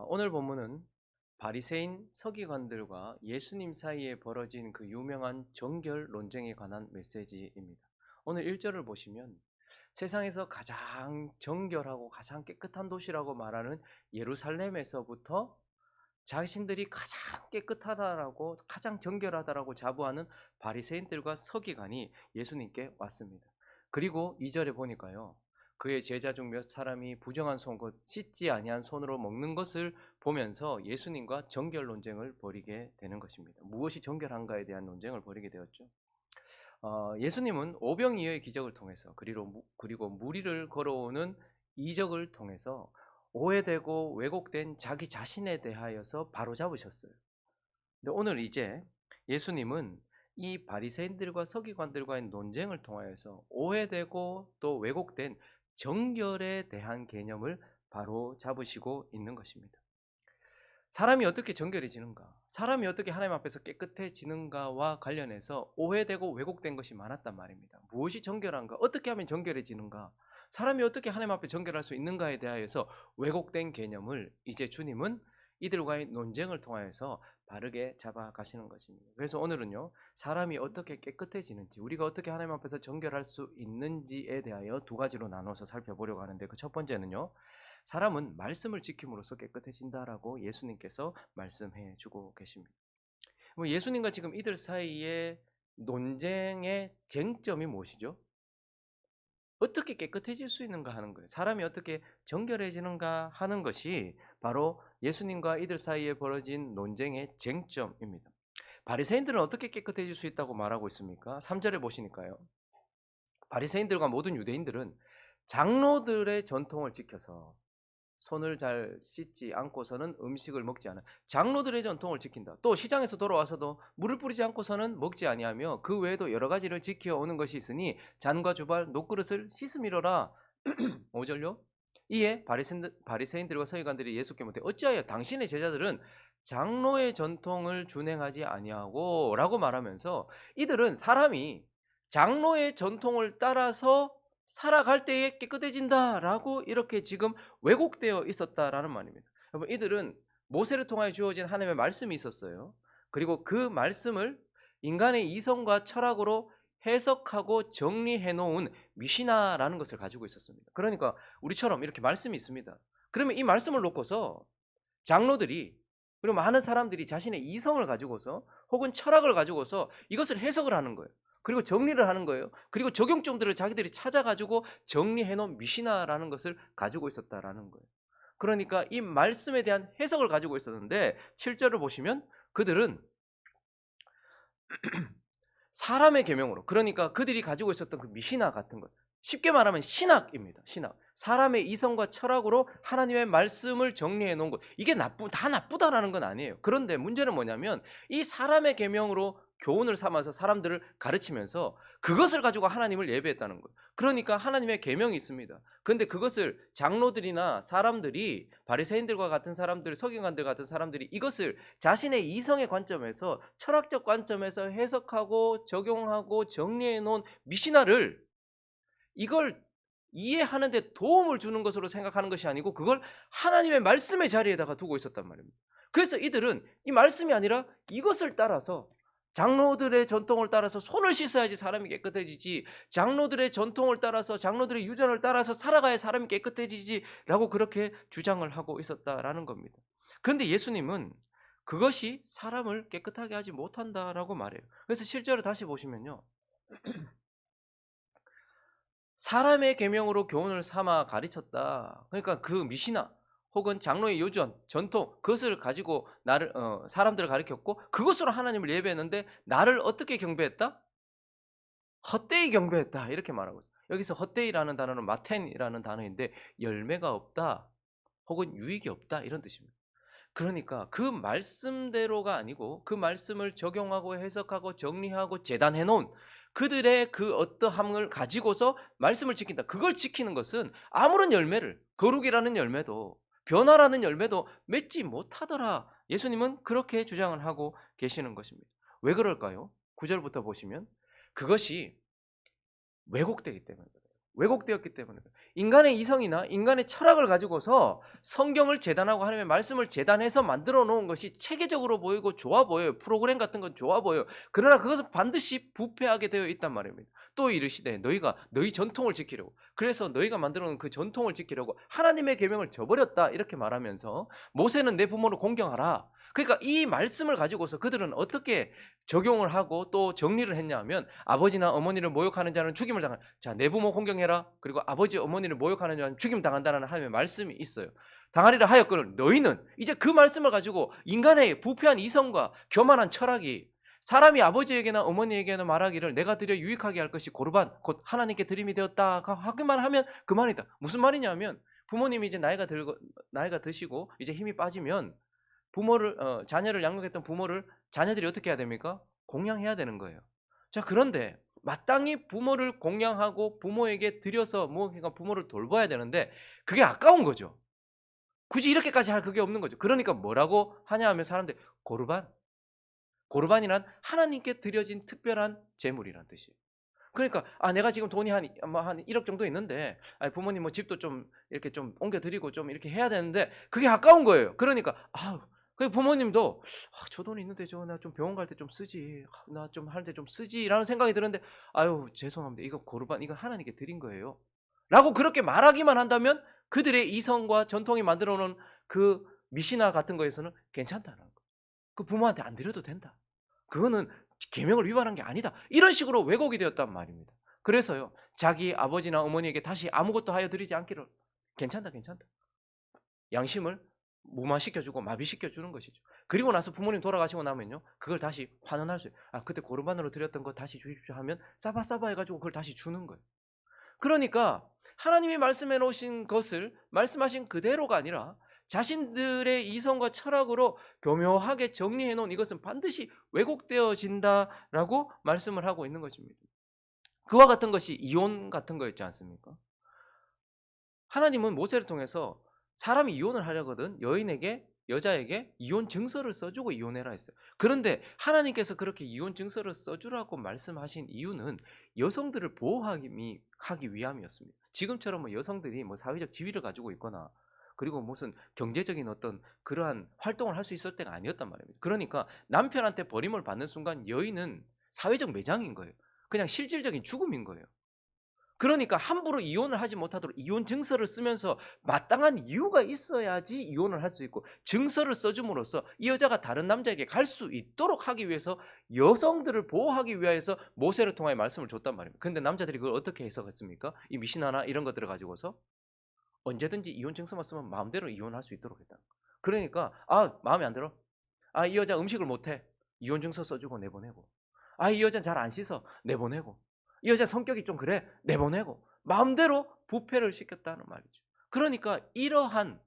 오늘 본문은 바리새인 서기관들과 예수님 사이에 벌어진 그 유명한 정결 논쟁에 관한 메시지입니다. 오늘 1절을 보시면 세상에서 가장 정결하고 가장 깨끗한 도시라고 말하는 예루살렘에서부터 자신들이 가장 깨끗하다라고 가장 정결하다라고 자부하는 바리새인들과 서기관이 예수님께 왔습니다. 그리고 2절에 보니까요. 그의 제자 중 몇 사람이 부정한 손, 곧 씻지 아니한 손으로 먹는 것을 보면서 예수님과 정결 논쟁을 벌이게 되는 것입니다. 무엇이 정결한가에 대한 논쟁을 벌이게 되었죠. 예수님은 오병이어의 기적을 통해서 그리고 무리를 걸어오는 이적을 통해서 오해되고 왜곡된 자기 자신에 대하여서 바로잡으셨어요. 근데 오늘 이제 예수님은 이 바리새인들과 서기관들과의 논쟁을 통하여서 오해되고 또 왜곡된 정결에 대한 개념을 바로 잡으시고 있는 것입니다. 사람이 어떻게 정결해지는가? 사람이 어떻게 하나님 앞에서 깨끗해지는가와 관련해서 오해되고 왜곡된 것이 많았단 말입니다. 무엇이 정결한가? 어떻게 하면 정결해지는가? 사람이 어떻게 하나님 앞에 정결할 수 있는가에 대하여서 왜곡된 개념을 이제 주님은 이들과의 논쟁을 통하여서 바르게 잡아가시는 것입니다. 그래서 오늘은요, 사람이 어떻게 깨끗해지는지, 우리가 어떻게 하나님 앞에서 정결할 수 있는지에 대하여 두 가지로 나눠서 살펴보려고 하는데, 그 첫 번째는요, 사람은 말씀을 지킴으로써 깨끗해진다라고 예수님께서 말씀해 주고 계십니다. 예수님과 지금 이들 사이의 논쟁의 쟁점이 무엇이죠? 어떻게 깨끗해질 수 있는가 하는 거예요. 사람이 어떻게 정결해지는가 하는 것이 바로 예수님과 이들 사이에 벌어진 논쟁의 쟁점입니다. 바리새인들은 어떻게 깨끗해질 수 있다고 말하고 있습니까? 3절에 보시니까요. 바리새인들과 모든 유대인들은 장로들의 전통을 지켜서 손을 잘 씻지 않고서는 음식을 먹지 않아. 장로들의 전통을 지킨다. 또 시장에서 돌아와서도 물을 뿌리지 않고서는 먹지 아니하며 그 외에도 여러 가지를 지켜오는 것이 있으니 잔과 주발 녹그릇을 씻음이로라. 5절요. 이에 바리새인들과 서기관들이 예수께 묻되 어찌하여 당신의 제자들은 장로의 전통을 준행하지 아니하고 라고 말하면서 이들은 사람이 장로의 전통을 따라서 살아갈 때에 깨끗해진다라고 이렇게 지금 왜곡되어 있었다라는 말입니다. 여러분, 이들은 모세를 통하여 주어진 하나님의 말씀이 있었어요. 그리고 그 말씀을 인간의 이성과 철학으로 해석하고 정리해 놓은 미시나라는 것을 가지고 있었습니다. 그러니까 우리처럼 이렇게 말씀이 있습니다. 그러면 이 말씀을 놓고서 장로들이, 그리고 많은 사람들이 자신의 이성을 가지고서 혹은 철학을 가지고서 이것을 해석을 하는 거예요. 그리고 정리를 하는 거예요. 그리고 적용점들을 자기들이 찾아가지고 정리해 놓은 미시나라는 것을 가지고 있었다라는 거예요. 그러니까 이 말씀에 대한 해석을 가지고 있었는데 7절을 보시면 그들은 사람의 계명으로, 그러니까 그들이 가지고 있었던 그 미시나 같은 것, 쉽게 말하면 신학입니다. 신학. 사람의 이성과 철학으로 하나님의 말씀을 정리해 놓은 것. 이게 다 나쁘다라는 건 아니에요. 그런데 문제는 뭐냐면 이 사람의 계명으로 교훈을 삼아서 사람들을 가르치면서 그것을 가지고 하나님을 예배했다는 거예요. 그러니까 하나님의 계명이 있습니다. 그런데 그것을 장로들이나 사람들이, 바리새인들과 같은 사람들, 서기관들 같은 사람들이 이것을 자신의 이성의 관점에서, 철학적 관점에서 해석하고 적용하고 정리해 놓은 미시나를, 이걸 이해하는 데 도움을 주는 것으로 생각하는 것이 아니고 그걸 하나님의 말씀의 자리에다가 두고 있었단 말입니다. 그래서 이들은 이 말씀이 아니라 이것을 따라서, 장로들의 전통을 따라서 손을 씻어야지 사람이 깨끗해지지, 장로들의 전통을 따라서, 장로들의 유전을 따라서 살아가야 사람이 깨끗해지지라고 그렇게 주장을 하고 있었다라는 겁니다. 그런데 예수님은 그것이 사람을 깨끗하게 하지 못한다라고 말해요. 그래서 실제로 다시 보시면요, 사람의 계명으로 교훈을 삼아 가르쳤다. 그러니까 그 미시나 혹은 장로의 요전, 전통, 그것을 가지고 사람들을 가르쳤고 그것으로 하나님을 예배했는데 나를 어떻게 경배했다? 헛되이 경배했다. 이렇게 말하고 있어요. 여기서 헛되이라는 단어는 마텐이라는 단어인데 열매가 없다 혹은 유익이 없다 이런 뜻입니다. 그러니까 그 말씀대로가 아니고 그 말씀을 적용하고 해석하고 정리하고 재단해 놓은 그들의 그 어떠함을 가지고서 말씀을 지킨다. 그걸 지키는 것은 아무런 열매를, 거룩이라는 열매도 변화라는 열매도 맺지 못하더라. 예수님은 그렇게 주장을 하고 계시는 것입니다. 왜 그럴까요? 9절부터 보시면 그것이 왜곡되기 때문에 그래요. 왜곡되었기 때문에 인간의 이성이나 인간의 철학을 가지고서 성경을 재단하고 하나님의 말씀을 재단해서 만들어 놓은 것이 체계적으로 보이고 좋아 보여요. 프로그램 같은 건 좋아 보여요. 그러나 그것은 반드시 부패하게 되어 있단 말입니다. 또 이르시되 너희가 너희 전통을 지키려고, 그래서 너희가 만들어 놓은 그 전통을 지키려고 하나님의 계명을 저버렸다 이렇게 말하면서 모세는 내 부모를 공경하라. 그러니까 이 말씀을 가지고서 그들은 어떻게 적용을 하고 또 정리를 했냐 하면, 아버지나 어머니를 모욕하는 자는 죽임을 당한다. 자, 내 부모 공경해라. 그리고 아버지 어머니를 모욕하는 자는 죽임 당한다는 하나님의 말씀이 있어요. 당하리라 하였거늘 너희는, 이제 그 말씀을 가지고 인간의 부패한 이성과 교만한 철학이 사람이 아버지에게나 어머니에게나 말하기를 내가 드려 유익하게 할 것이 고르반 곧 하나님께 드림이 되었다 하기만 하면 그만이다. 무슨 말이냐면 부모님이 이제 나이가 드시고 이제 힘이 빠지면 자녀를 양육했던 부모를 자녀들이 어떻게 해야 됩니까? 공양해야 되는 거예요. 자, 그런데 마땅히 부모를 공양하고 부모에게 드려서 그러니까 부모를 돌봐야 되는데 그게 아까운 거죠. 굳이 이렇게까지 할 그게 없는 거죠. 그러니까 뭐라고 하냐 하면 사람들이 고르반이란 하나님께 드려진 특별한 제물이란 뜻이에요. 그러니까 내가 지금 돈이 한 1억 정도 있는데 부모님 집도 좀 이렇게 좀 옮겨 드리고 좀 이렇게 해야 되는데 그게 아까운 거예요. 그러니까 그 부모님도 저 돈 있는데 나 좀 병원 갈 때 좀 쓰지. 나 좀 할 때 좀 쓰지라는 생각이 드는데 아유, 죄송합니다. 이거 고르반 이거 하나님께 드린 거예요. 라고 그렇게 말하기만 한다면 그들의 이성과 전통이 만들어 놓은 그 미시나 같은 거에서는 괜찮다는 거예요. 그 부모한테 안 드려도 된다. 그거는 계명을 위반한 게 아니다. 이런 식으로 왜곡이 되었단 말입니다. 그래서요, 자기 아버지나 어머니에게 다시 아무것도 하여 드리지 않기를 괜찮다. 양심을 무마시켜주고 마비시켜주는 것이죠. 그리고 나서 부모님 돌아가시고 나면요, 그걸 다시 환원할 수 있어요. 그때 고르반으로 드렸던 거 다시 주십시오 하면 싸바싸바 해가지고 그걸 다시 주는 거예요. 그러니까 하나님이 말씀해 놓으신 것을 말씀하신 그대로가 아니라 자신들의 이성과 철학으로 교묘하게 정리해 놓은 이것은 반드시 왜곡되어진다라고 말씀을 하고 있는 것입니다. 그와 같은 것이 이혼 같은 거였지 않습니까? 하나님은 모세를 통해서 사람이 이혼을 하려거든 여자에게 이혼 증서를 써주고 이혼해라 했어요. 그런데 하나님께서 그렇게 이혼 증서를 써주라고 말씀하신 이유는 여성들을 보호하기 위함이었습니다. 지금처럼 여성들이 사회적 지위를 가지고 있거나 그리고 무슨 경제적인 어떤 그러한 활동을 할 수 있을 때가 아니었단 말입니다. 그러니까 남편한테 버림을 받는 순간 여인은 사회적 매장인 거예요. 그냥 실질적인 죽음인 거예요. 그러니까 함부로 이혼을 하지 못하도록 이혼 증서를 쓰면서 마땅한 이유가 있어야지 이혼을 할 수 있고, 증서를 써줌으로써 이 여자가 다른 남자에게 갈 수 있도록 하기 위해서 여성들을 보호하기 위해서 모세를 통하여 말씀을 줬단 말입니다. 그런데 남자들이 그걸 어떻게 해석했습니까? 이 미시나나 이런 것들을 가지고서 언제든지 이혼 증서만 쓰면 마음대로 이혼할 수 있도록 했다. 그러니까 마음에 안 들어? 이 여자 음식을 못해? 이혼 증서 써주고 내보내고. 이 여자는 잘 안 씻어? 내보내고. 이 여자 성격이 좀 그래? 내보내고. 마음대로 부패를 시켰다는 말이죠. 그러니까 이러한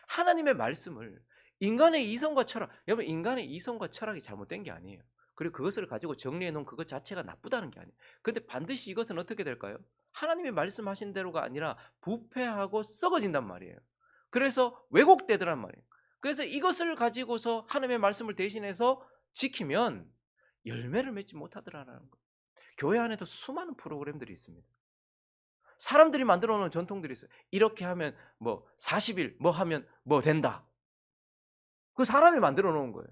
하나님의 말씀을 인간의 이성과 철학, 여러분 인간의 이성과 철학이 잘못된 게 아니에요. 그리고 그것을 가지고 정리해 놓은 그것 자체가 나쁘다는 게 아니에요. 그런데 반드시 이것은 어떻게 될까요? 하나님이 말씀하신 대로가 아니라 부패하고 썩어진단 말이에요. 그래서 왜곡되더란 말이에요. 그래서 이것을 가지고서 하나님의 말씀을 대신해서 지키면 열매를 맺지 못하더라는 거예요. 교회 안에도 수많은 프로그램들이 있습니다. 사람들이 만들어 놓은 전통들이 있어요. 이렇게 하면 40일 하면 된다. 그 사람이 만들어 놓은 거예요.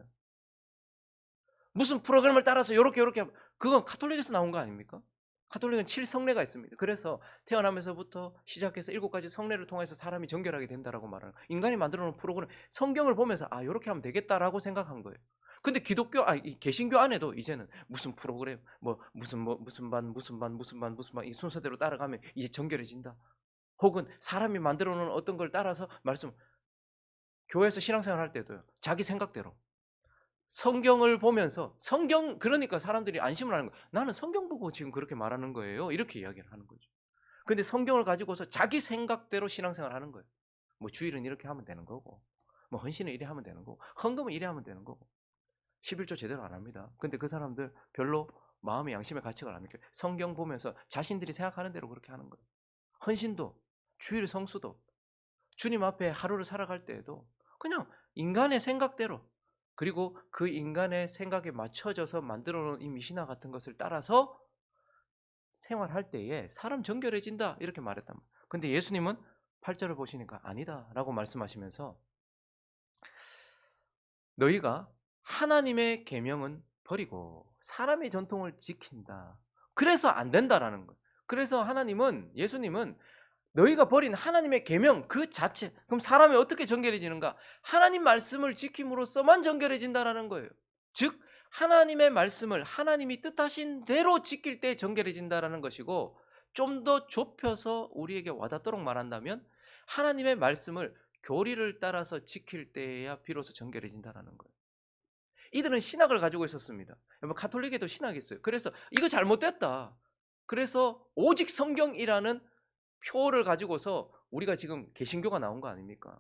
무슨 프로그램을 따라서 요렇게 하면 그건 가톨릭에서 나온 거 아닙니까? 가톨릭은 7성례가 있습니다. 그래서 태어나면서부터 시작해서 7가지 성례를 통해서 사람이 정결하게 된다라고 말하는 거예요. 인간이 만들어 놓은 프로그램, 성경을 보면서 요렇게 하면 되겠다라고 생각한 거예요. 근데 이 개신교 안에도 이제는 무슨 프로그램, 무슨 반 이 순서대로 따라가면 이제 정결해진다. 혹은 사람이 만들어 놓은 어떤 걸 따라서 교회에서 신앙생활 할 때도요. 자기 생각대로 성경을 보면서 그러니까 사람들이 안심을 하는 거예요. 나는 성경 보고 지금 그렇게 말하는 거예요. 이렇게 이야기를 하는 거죠. 근데 성경을 가지고서 자기 생각대로 신앙생활 하는 거예요. 주일은 이렇게 하면 되는 거고, 헌신은 이래 하면 되는 거고, 헌금은 이래 하면 되는 거고, 11조 제대로 안 합니다. 근데 그 사람들 별로 마음의 양심의 가치가 안 느껴요. 성경 보면서 자신들이 생각하는 대로 그렇게 하는 거예요. 헌신도, 주일 성수도, 주님 앞에 하루를 살아갈 때에도 그냥 인간의 생각대로, 그리고 그 인간의 생각에 맞춰져서 만들어 놓은 이 미시나 같은 것을 따라서 생활할 때에 사람 정결해진다 이렇게 말했단 말이에요. 근데 예수님은 8절을 보시니까 아니다라고 말씀하시면서 너희가 하나님의 계명은 버리고 사람의 전통을 지킨다. 그래서 안 된다라는 거예요. 그래서 예수님은 너희가 버린 하나님의 계명 그 자체. 그럼 사람이 어떻게 정결해지는가? 하나님 말씀을 지킴으로써만 정결해진다라는 거예요. 즉 하나님의 말씀을 하나님이 뜻하신 대로 지킬 때 정결해진다라는 것이고, 좀 더 좁혀서 우리에게 와닿도록 말한다면 하나님의 말씀을 교리를 따라서 지킬 때야 비로소 정결해진다라는 거예요. 이들은 신학을 가지고 있었습니다. 여러분 가톨릭에도 신학이 있어요. 그래서 이거 잘못됐다. 그래서 오직 성경이라는 표를 가지고서 우리가 지금 개신교가 나온 거 아닙니까?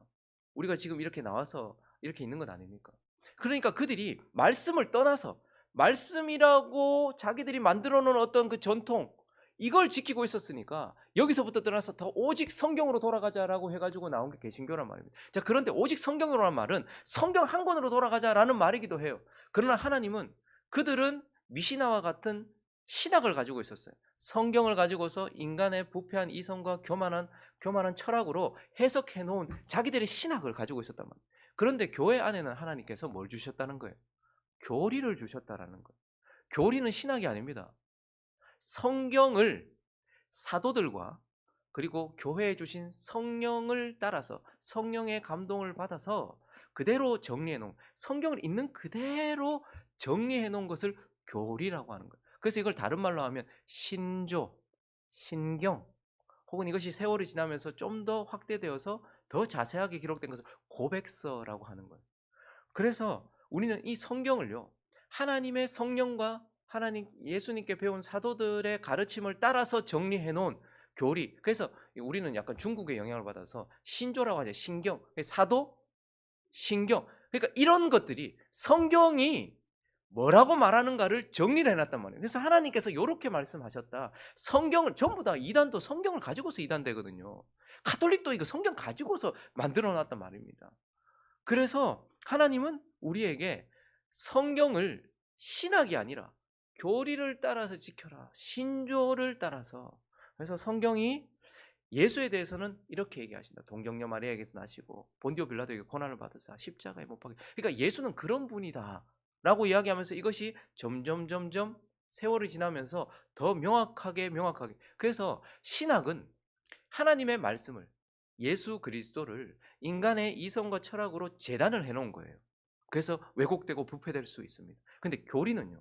우리가 지금 이렇게 나와서 이렇게 있는 건 아닙니까? 그러니까 그들이 말씀을 떠나서 말씀이라고 자기들이 만들어 놓은 어떤 그 전통, 이걸 지키고 있었으니까 여기서부터 떠나서 더 오직 성경으로 돌아가자라고 해가지고 나온 게 개신교란 말입니다. 자, 그런데 오직 성경으로란 말은 성경 한 권으로 돌아가자라는 말이기도 해요. 그러나 하나님은 그들은 미시나와 같은 신학을 가지고 있었어요. 성경을 가지고서 인간의 부패한 이성과 교만한 철학으로 해석해 놓은 자기들의 신학을 가지고 있었단 말이에요. 그런데 교회 안에는 하나님께서 뭘 주셨다는 거예요? 교리를 주셨다라는 거예요. 교리는 신학이 아닙니다. 성경을 사도들과 그리고 교회에 주신 성령을 따라서 성령의 감동을 받아서 그대로 정리해 놓은, 성경을 있는 그대로 정리해 놓은 것을 교리라고 하는 거예요. 그래서 이걸 다른 말로 하면 신조, 신경, 혹은 이것이 세월이 지나면서 좀 더 확대되어서 더 자세하게 기록된 것을 고백서라고 하는 거예요. 그래서 우리는 이 성경을요, 하나님의 성령과 하나님 예수님께 배운 사도들의 가르침을 따라서 정리해 놓은 교리. 그래서 우리는 약간 중국의 영향을 받아서 신조라고 하죠. 신경, 사도, 신경. 그러니까 이런 것들이 성경이 뭐라고 말하는가를 정리를 해놨단 말이에요. 그래서 하나님께서 이렇게 말씀하셨다. 성경을 전부 다, 이단도 성경을 가지고서 이단되거든요. 가톨릭도 이거 성경 가지고서 만들어놨단 말입니다. 그래서 하나님은 우리에게 성경을 신학이 아니라 교리를 따라서 지켜라. 신조를 따라서. 그래서 성경이 예수에 대해서는 이렇게 얘기하신다. 동정녀 마리아에게서 나시고 본디오 빌라도에게 고난을 받으사 십자가에 못 박혀. 그러니까 예수는 그런 분이다 라고 이야기하면서 이것이 점점 세월이 지나면서 더 명확하게. 그래서 신학은 하나님의 말씀을, 예수 그리스도를 인간의 이성과 철학으로 재단을 해놓은 거예요. 그래서 왜곡되고 부패될 수 있습니다. 근데 교리는요,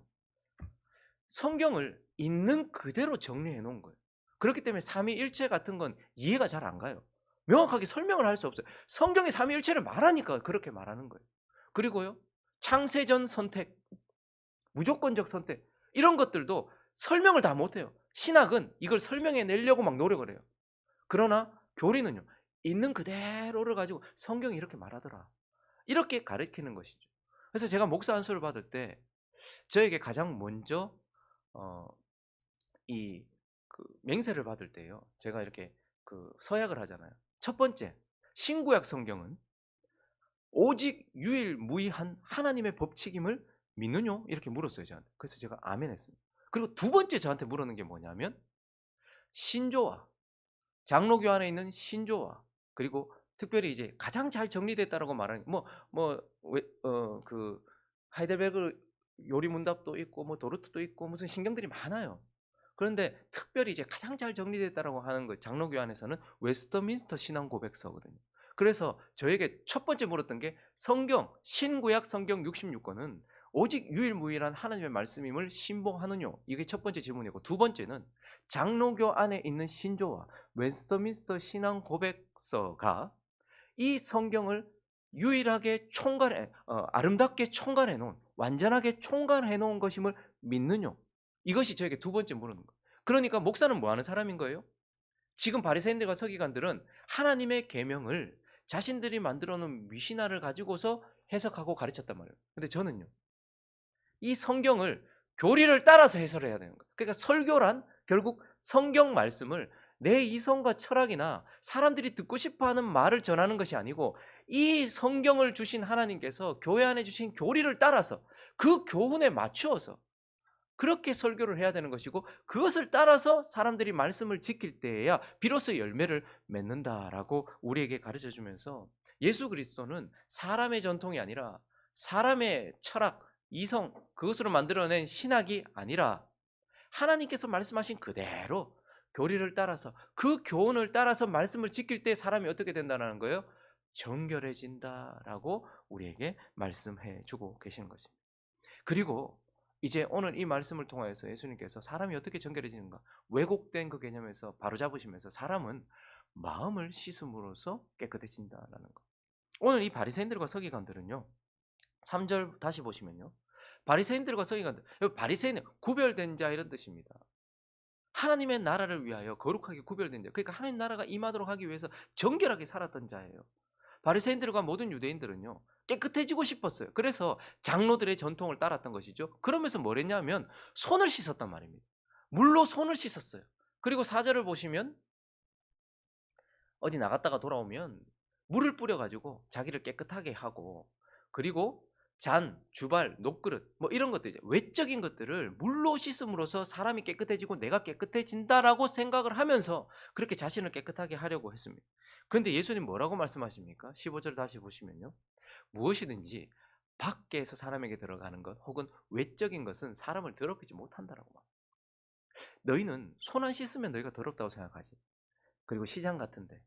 성경을 있는 그대로 정리해 놓은 거예요. 그렇기 때문에 삼위일체 같은 건 이해가 잘 안 가요. 명확하게 설명을 할 수 없어요. 성경이 삼위일체를 말하니까 그렇게 말하는 거예요. 그리고요, 창세전 선택, 무조건적 선택, 이런 것들도 설명을 다 못해요. 신학은 이걸 설명해 내려고 막 노력을 해요. 그러나 교리는요, 있는 그대로를 가지고 성경이 이렇게 말하더라, 이렇게 가르치는 것이죠. 그래서 제가 목사 안수를 받을 때 저에게 가장 먼저 이 맹세를 받을 때요, 제가 이렇게 서약을 하잖아요. 첫 번째, 신구약 성경은 오직 유일무이한 하나님의 법칙임을 믿느뇨? 이렇게 물었어요, 저한테. 그래서 제가 아멘 했습니다. 그리고 두 번째 저한테 물었는 게 뭐냐면, 신조와, 장로교 안에 있는 신조와, 그리고 특별히 이제 가장 잘 정리됐다라고 말하는 그 하이델베르그 요리문답도 있고 뭐 도르트도 있고 무슨 신경들이 많아요. 그런데 특별히 이제 가장 잘 정리됐다라고 하는 거, 장로교 안에서는 웨스터민스터 신앙 고백서거든요. 그래서 저에게 첫 번째 물었던 게, 성경 신구약 성경 66권은 오직 유일무이한 하나님의 말씀임을 신봉하느뇨? 이게 첫 번째 질문이고, 두 번째는 장로교 안에 있는 신조와 웨스터민스터 신앙 고백서가 이 성경을 유일하게 아름답게 총괄해 놓은, 완전하게 총괄해 놓은 것임을 믿느뇨? 이것이 저에게 두 번째 물은 거예요. 그러니까 목사는 뭐 하는 사람인 거예요? 지금 바리새인들과 서기관들은 하나님의 계명을 자신들이 만들어 놓은 미시나를 가지고서 해석하고 가르쳤단 말이에요. 근데 저는요, 이 성경을 교리를 따라서 해설을 해야 되는 거예요. 그러니까 설교란 결국 성경 말씀을 내 이성과 철학이나 사람들이 듣고 싶어하는 말을 전하는 것이 아니고, 이 성경을 주신 하나님께서 교회 안에 주신 교리를 따라서 그 교훈에 맞추어서 그렇게 설교를 해야 되는 것이고 그것을 따라서 사람들이 말씀을 지킬 때에야 비로소 열매를 맺는다라고 우리에게 가르쳐 주면서 예수 그리스도는 사람의 전통이 아니라 사람의 철학, 이성 그것으로 만들어낸 신학이 아니라 하나님께서 말씀하신 그대로 교리를 따라서 그 교훈을 따라서 말씀을 지킬 때 사람이 어떻게 된다는 거예요? 정결해진다라고 우리에게 말씀해 주고 계시는 것입니다. 그리고 이제 오늘 이 말씀을 통하여서 예수님께서 사람이 어떻게 정결해지는가 왜곡된 그 개념에서 바로잡으시면서 사람은 마음을 씻음으로써 깨끗해진다라는 거. 오늘 이 바리새인들과 서기관들은요. 3절 다시 보시면요. 바리새인들과 서기관들. 바리새인은 구별된 자 이런 뜻입니다. 하나님의 나라를 위하여 거룩하게 구별된 자. 그러니까 하나님 나라가 임하도록 하기 위해서 정결하게 살았던 자예요. 바리새인들과 모든 유대인들은요. 깨끗해지고 싶었어요. 그래서 장로들의 전통을 따랐던 것이죠. 그러면서 뭘 했냐면 손을 씻었단 말입니다. 물로 손을 씻었어요. 그리고 4절을 보시면 어디 나갔다가 돌아오면 물을 뿌려 가지고 자기를 깨끗하게 하고 그리고 잔, 주발, 녹그릇 뭐 이런 것들 외적인 것들을 물로 씻음으로써 사람이 깨끗해지고 내가 깨끗해진다라고 생각을 하면서 그렇게 자신을 깨끗하게 하려고 했습니다. 그런데 예수님 뭐라고 말씀하십니까? 15절 다시 보시면요. 무엇이든지 밖에서 사람에게 들어가는 것 혹은 외적인 것은 사람을 더럽히지 못한다라고 말. 너희는 손 안 씻으면 너희가 더럽다고 생각하지. 그리고 시장 같은데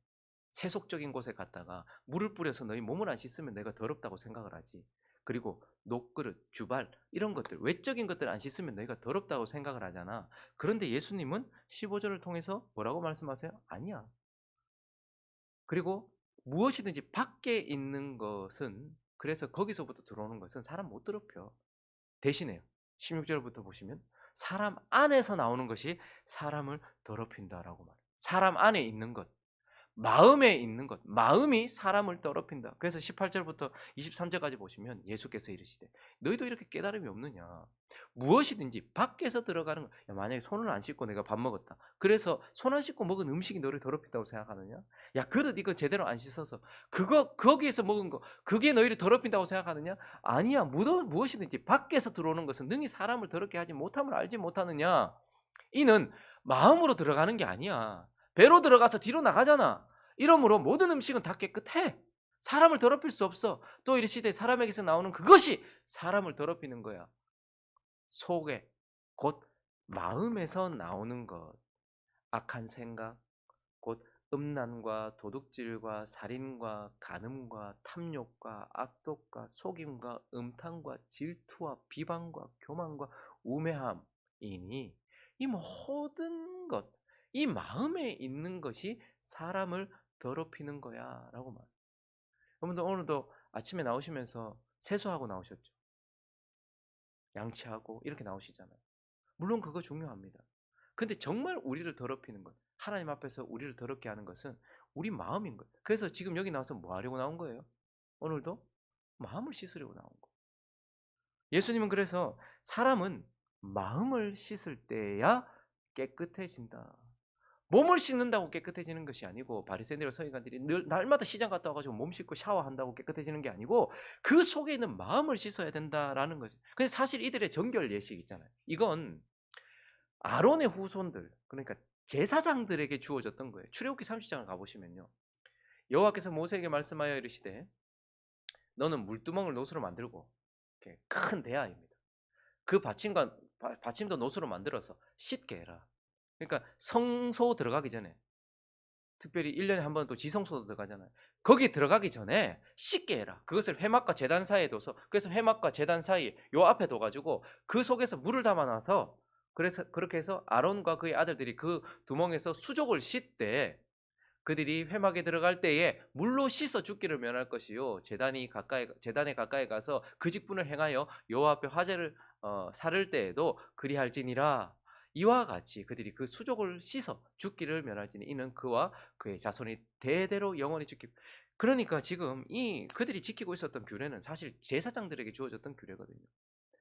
세속적인 곳에 갔다가 물을 뿌려서 너희 몸을 안 씻으면 내가 더럽다고 생각을 하지. 그리고 녹그릇, 주발 이런 것들 외적인 것들 안 씻으면 너희가 더럽다고 생각을 하잖아. 그런데 예수님은 15절을 통해서 뭐라고 말씀하세요? 아니야. 그리고 무엇이든지 밖에 있는 것은 그래서 거기서부터 들어오는 것은 사람 못 더럽혀. 대신에요. 16절부터 보시면 사람 안에서 나오는 것이 사람을 더럽힌다라고 말해요. 사람 안에 있는 것. 마음에 있는 것, 마음이 사람을 더럽힌다. 그래서 18절부터 23절까지 보시면 예수께서 이르시되 너희도 이렇게 깨달음이 없느냐. 무엇이든지 밖에서 들어가는 것. 야, 만약에 손을 안 씻고 내가 밥 먹었다. 그래서 손 안 씻고 먹은 음식이 너를 더럽힌다고 생각하느냐? 야, 그릇 이거 제대로 안 씻어서 그거 거기에서 먹은 거 그게 너희를 더럽힌다고 생각하느냐? 아니야. 무엇이든지 밖에서 들어오는 것은 능히 사람을 더럽게 하지 못함을 알지 못하느냐? 이는 마음으로 들어가는 게 아니야. 배로 들어가서 뒤로 나가잖아. 이러므로 모든 음식은 다 깨끗해. 사람을 더럽힐 수 없어. 또 이르시되 사람에게서 나오는 그것이 사람을 더럽히는 거야. 속에 곧 마음에서 나오는 것. 악한 생각, 곧 음란과 도둑질과 살인과 간음과 탐욕과 악독과 속임과 음탕과 질투와 비방과 교만과 우매함이니 이 모든 것, 이 마음에 있는 것이 사람을 더럽히는 거야라고 말. 여러분들 오늘도 아침에 나오시면서 세수하고 나오셨죠? 양치하고 이렇게 나오시잖아요. 물론 그거 중요합니다. 근데 정말 우리를 더럽히는 것, 하나님 앞에서 우리를 더럽게 하는 것은 우리 마음인 것. 그래서 지금 여기 나와서 뭐 하려고 나온 거예요? 오늘도 마음을 씻으려고 나온 거. 예수님은 그래서 사람은 마음을 씻을 때야 깨끗해진다. 몸을 씻는다고 깨끗해지는 것이 아니고 바리새인들과 서기관들이 늘 날마다 시장 갔다 와가지고 몸 씻고 샤워한다고 깨끗해지는 게 아니고 그 속에 있는 마음을 씻어야 된다라는 거죠. 근데 사실 이들의 정결 예식 있잖아요. 이건 아론의 후손들 그러니까 제사장들에게 주어졌던 거예요. 출애굽기 30장을 가보시면요. 여호와께서 모세에게 말씀하여 이르시되 너는 물두멍을 노수로 만들고 이렇게 큰 대야입니다. 그 받침도 노수로 만들어서 씻게 해라. 그러니까 성소 들어가기 전에 특별히 1년에 한 번 또 지성소 들어가잖아요. 거기 들어가기 전에 씻게 해라. 그것을 회막과 제단 사이에 둬서 그래서 회막과 제단 사이 요 앞에 둬가지고 그 속에서 물을 담아놔서 그래서 그렇게 해서 아론과 그의 아들들이 그 두멍에서 수족을 씻되 그들이 회막에 들어갈 때에 물로 씻어 죽기를 면할 것이요 제단에 가까이 가서 그 직분을 행하여 여호와 앞에 화제를 사를 때에도 그리할지니라. 이와 같이 그들이 그 수족을 씻어 죽기를 면할지니 이는 그와 그의 자손이 대대로 영원히 지키고. 그러니까 지금 이 그들이 지키고 있었던 규례는 사실 제사장들에게 주어졌던 규례거든요.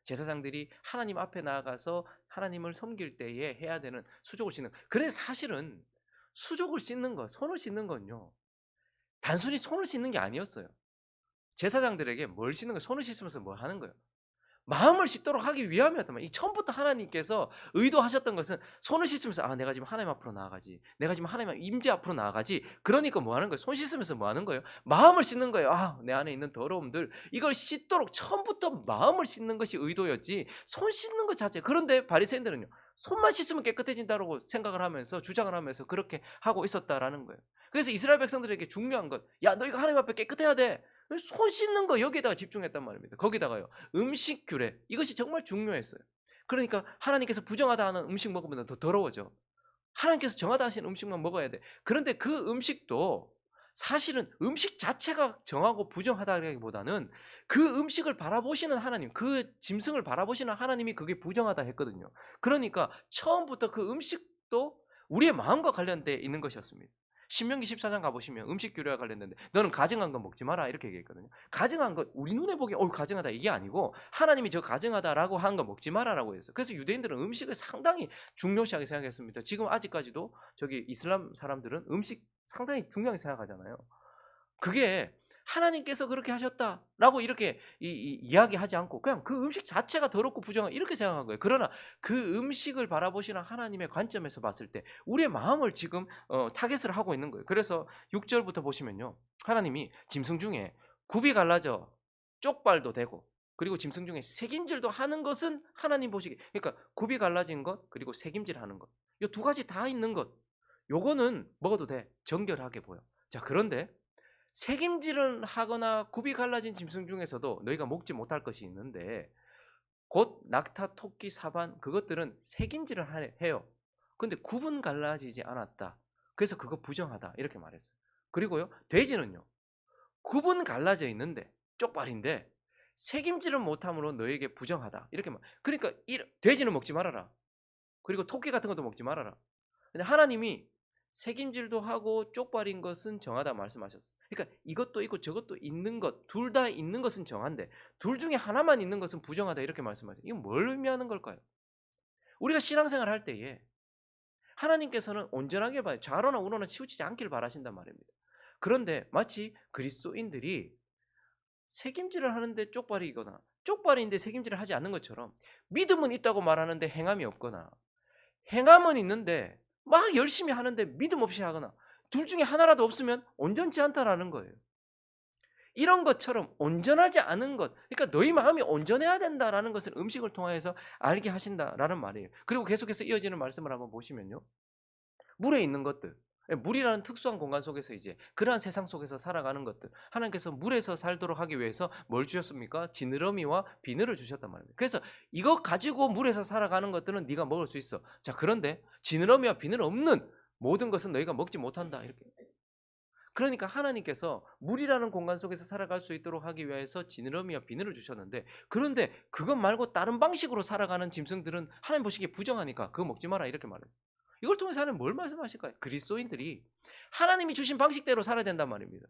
제사장들이 하나님 앞에 나아가서 하나님을 섬길 때에 해야 되는 수족을 씻는. 그래 사실은 수족을 씻는 것, 손을 씻는 건요. 단순히 손을 씻는 게 아니었어요. 제사장들에게 뭘 씻는 거예요? 손을 씻으면서 뭘 하는 거예요? 마음을 씻도록 하기 위함이었단 말이에요. 이 처음부터 하나님께서 의도하셨던 것은 손을 씻으면서 '아 내가 지금 하나님 앞으로 나아가지. 내가 지금 하나님 임재 앞으로 나아가지.' 그러니까 뭐 하는 거예요? 손 씻으면서 뭐 하는 거예요? 마음을 씻는 거예요. '아 내 안에 있는 더러움들 이걸 씻도록' 처음부터 마음을 씻는 것이 의도였지 손 씻는 것 자체. 그런데 바리새인들은요. 손만 씻으면 깨끗해진다라고 생각을 하면서 주장을 하면서 그렇게 하고 있었다라는 거예요. 그래서 이스라엘 백성들에게 중요한 것, "야 너희가 하나님 앞에 깨끗해야 돼." 손 씻는 거 여기에다가 집중했단 말입니다. 거기다가요. 음식 규례 이것이 정말 중요했어요. 그러니까 하나님께서 부정하다 하는 음식 먹으면 더 더러워져. 하나님께서 정하다 하신 음식만 먹어야 돼. 그런데 그 음식도 사실은 음식 자체가 정하고 부정하다기보다는 그 음식을 바라보시는 하나님, 그 짐승을 바라보시는 하나님이 그게 부정하다 했거든요. 그러니까 처음부터 그 음식도 우리의 마음과 관련돼 있는 것이었습니다. 신명기 14장 가보시면 음식 규례와 관련된데 너는 가증한 거 먹지 마라 이렇게 얘기했거든요. 가증한 것 우리 눈에 보기에 가증하다 이게 아니고 하나님이 저 가증하다라고 한 거 먹지 마라라고 했어요. 그래서 유대인들은 음식을 상당히 중요시하게 생각했습니다. 지금 아직까지도 저기 이슬람 사람들은 음식 상당히 중요하게 생각하잖아요. 그게 하나님께서 그렇게 하셨다라고 이렇게 이야기하지 않고 그냥 그 음식 자체가 더럽고 부정한 이렇게 생각한 거예요. 그러나 그 음식을 바라보시는 하나님의 관점에서 봤을 때 우리의 마음을 지금 타겟을 하고 있는 거예요. 그래서 6절부터 보시면요. 하나님이 짐승 중에 굽이 갈라져 쪽발도 되고 그리고 짐승 중에 새김질도 하는 것은 하나님 보시기에 그러니까 굽이 갈라진 것 그리고 새김질하는 것. 이 두 가지 다 있는 것. 요거는 먹어도 돼. 정결하게 보여. 자, 그런데 색임질은 하거나 굽이 갈라진 짐승 중에서도 너희가 먹지 못할 것이 있는데 곧 낙타, 토끼, 사반 그것들은 색임질을 해요. 근데 굽은 갈라지지 않았다. 그래서 그거 부정하다 이렇게 말했어요. 그리고요 돼지는요 굽은 갈라져 있는데 쪽발인데 색임질은 못함으로 너에게 부정하다 이렇게 말. 그러니까 돼지는 먹지 말아라. 그리고 토끼 같은 것도 먹지 말아라. 근데 하나님이 색임질도 하고 쪽발인 것은 정하다 말씀하셨어요. 그러니까 이것도 있고 저것도 있는 것, 둘 다 있는 것은 정한데 둘 중에 하나만 있는 것은 부정하다 이렇게 말씀하세요. 이건 뭘 의미하는 걸까요? 우리가 신앙생활 할 때에 하나님께서는 온전하게 봐요. 좌로나 우로나 치우치지 않기를 바라신단 말입니다. 그런데 마치 그리스도인들이 색임질을 하는데 쪽발이거나 쪽발인데 색임질을 하지 않는 것처럼 믿음은 있다고 말하는데 행함이 없거나 행함은 있는데 막 열심히 하는데 믿음 없이 하거나 둘 중에 하나라도 없으면 온전치 않다라는 거예요. 이런 것처럼 온전하지 않은 것 그러니까 너희 마음이 온전해야 된다라는 것을 음식을 통해서 알게 하신다라는 말이에요. 그리고 계속해서 이어지는 말씀을 한번 보시면요. 물에 있는 것들 물이라는 특수한 공간 속에서 이제 그러한 세상 속에서 살아가는 것들 하나님께서 물에서 살도록 하기 위해서 뭘 주셨습니까? 지느러미와 비늘을 주셨단 말입니다. 그래서 이거 가지고 물에서 살아가는 것들은 네가 먹을 수 있어. 자 그런데 지느러미와 비늘 없는 모든 것은 너희가 먹지 못한다 이렇게. 그러니까 하나님께서 물이라는 공간 속에서 살아갈 수 있도록 하기 위해서 지느러미와 비늘을 주셨는데 그런데 그것 말고 다른 방식으로 살아가는 짐승들은 하나님 보시기에 부정하니까 그거 먹지 마라 이렇게 말했어요. 이걸 통해서 하나님 뭘 말씀하실까요? 그리스도인들이 하나님이 주신 방식대로 살아야 된단 말입니다.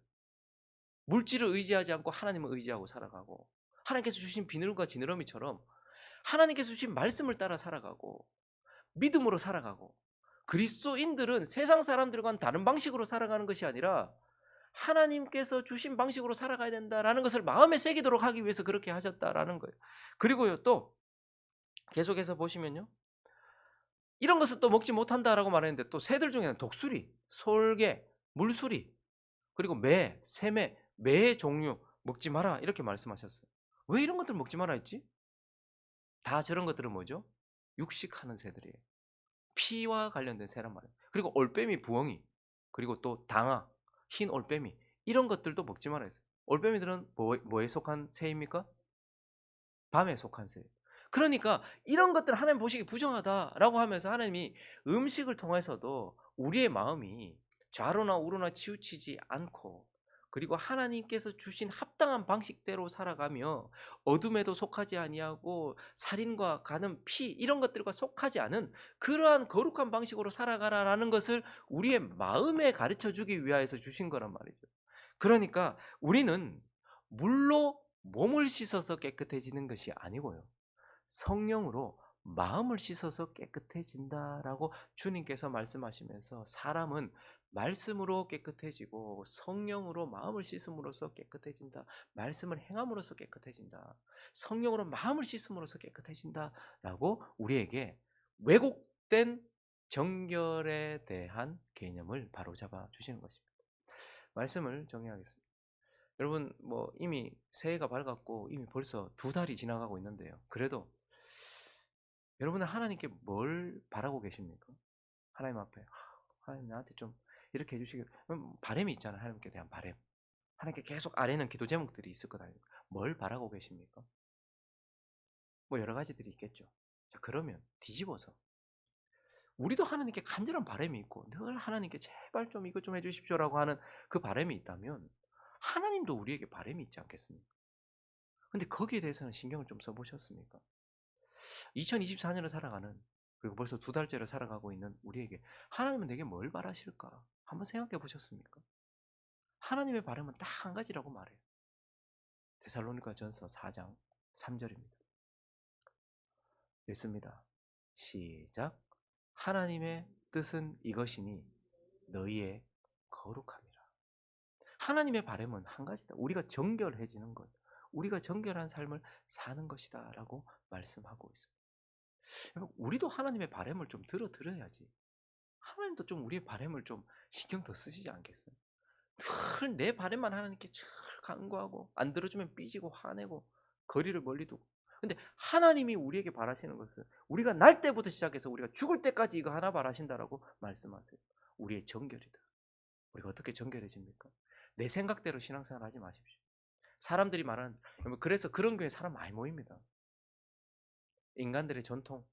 물질을 의지하지 않고 하나님을 의지하고 살아가고 하나님께서 주신 비늘과 지느러미처럼 하나님께서 주신 말씀을 따라 살아가고 믿음으로 살아가고 그리스도인들은 세상 사람들과는 다른 방식으로 살아가는 것이 아니라 하나님께서 주신 방식으로 살아가야 된다라는 것을 마음에 새기도록 하기 위해서 그렇게 하셨다라는 거예요. 그리고요 또 계속해서 보시면요. 이런 것을 또 먹지 못한다라고 말했는데 또 새들 중에는 독수리, 솔개, 물수리, 그리고 매, 새매, 매의 종류 먹지 마라 이렇게 말씀하셨어요. 왜 이런 것들 먹지 마라 했지? 다 저런 것들은 뭐죠? 육식하는 새들이에요. 피와 관련된 새란 말이에요. 그리고 올빼미, 부엉이, 그리고 또 당아, 흰 올빼미 이런 것들도 먹지 마라 했어요. 올빼미들은 뭐에 속한 새입니까? 밤에 속한 새. 그러니까 이런 것들 하나님 보시기 부정하다라고 하면서 하나님이 음식을 통해서도 우리의 마음이 좌로나 우로나 치우치지 않고 그리고 하나님께서 주신 합당한 방식대로 살아가며 어둠에도 속하지 아니하고 살인과 간음, 피 이런 것들과 속하지 않은 그러한 거룩한 방식으로 살아가라라는 것을 우리의 마음에 가르쳐 주기 위하여서 주신 거란 말이죠. 그러니까 우리는 물로 몸을 씻어서 깨끗해지는 것이 아니고요. 성령으로 마음을 씻어서 깨끗해진다라고 주님께서 말씀하시면서 사람은 말씀으로 깨끗해지고 성령으로 마음을 씻음으로써 깨끗해진다. 말씀을 행함으로써 깨끗해진다. 성령으로 마음을 씻음으로써 깨끗해진다라고 우리에게 왜곡된 정결에 대한 개념을 바로잡아 주시는 것입니다. 말씀을 정리하겠습니다. 여러분 뭐 이미 새해가 밝았고 이미 벌써 2달이 지나가고 있는데요. 그래도 여러분은 하나님께 뭘 바라고 계십니까? 하나님 앞에 하나님 나한테 좀 이렇게 해주시길 바람이 있잖아요. 하나님께 대한 바람. 하나님께 계속 아뢰는 기도 제목들이 있을 것 아닙니까? 뭘 바라고 계십니까? 뭐 여러 가지들이 있겠죠. 자 그러면 뒤집어서 우리도 하나님께 간절한 바람이 있고 늘 하나님께 제발 좀 이것 좀 해주십시오라고 하는 그 바람이 있다면 하나님도 우리에게 바람이 있지 않겠습니까? 근데 거기에 대해서는 신경을 좀 써보셨습니까? 2024년을 살아가는 그리고 벌써 2달째를 살아가고 있는 우리에게 하나님은 내게 뭘 바라실까? 한번 생각해 보셨습니까? 하나님의 바람은 딱 한 가지라고 말해요. 데살로니가전서 4장 3절입니다. 읽습니다. 시작. 하나님의 뜻은 이것이니 너희의 거룩함이라. 하나님의 바람은 한 가지다. 우리가 정결해지는 것. 우리가 정결한 삶을 사는 것이다라고 말씀하고 있습니다. 우리도 하나님의 바람을 좀 들어야지. 하나님도 좀 우리의 바람을 좀 신경 더 쓰시지 않겠어요? 늘 내 바람만 하나님께 늘 간구하고 안 들어주면 삐지고 화내고 거리를 멀리 두고. 근데 하나님이 우리에게 바라시는 것은 우리가 날 때부터 시작해서 우리가 죽을 때까지 이거 하나 바라신다라고 말씀하세요. 우리의 정결이다. 우리가 어떻게 정결해집니까? 내 생각대로 신앙생활 하지 마십시오. 사람들이 말하는 그래서 그런 교회 사람 많이 모입니다. 인간들의 전통,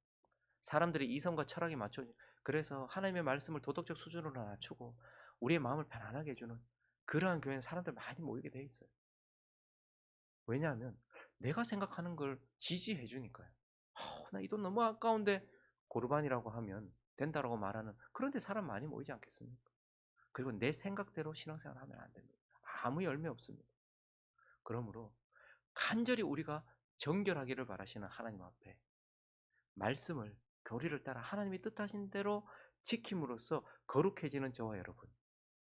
사람들의 이성과 철학에 맞춰 그래서 하나님의 말씀을 도덕적 수준으로 낮추고 우리의 마음을 편안하게 해주는 그러한 교회는 사람들 많이 모이게 돼 있어요. 왜냐하면 내가 생각하는 걸 지지해 주니까요. 나 이 돈 너무 아까운데 고르반이라고 하면 된다라고 말하는 그런데 사람 많이 모이지 않겠습니까? 그리고 내 생각대로 신앙생활 하면 안 됩니다. 아무 열매 없습니다. 그러므로 간절히 우리가 정결하기를 바라시는 하나님 앞에 말씀을 교리를 따라 하나님이 뜻하신 대로 지킴으로써 거룩해지는 저와 여러분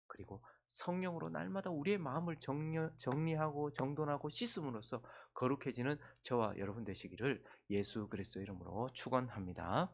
그리고 성령으로 날마다 우리의 마음을 정리하고 정돈하고 씻음으로써 거룩해지는 저와 여러분 되시기를 예수 그리스도 이름으로 축원합니다.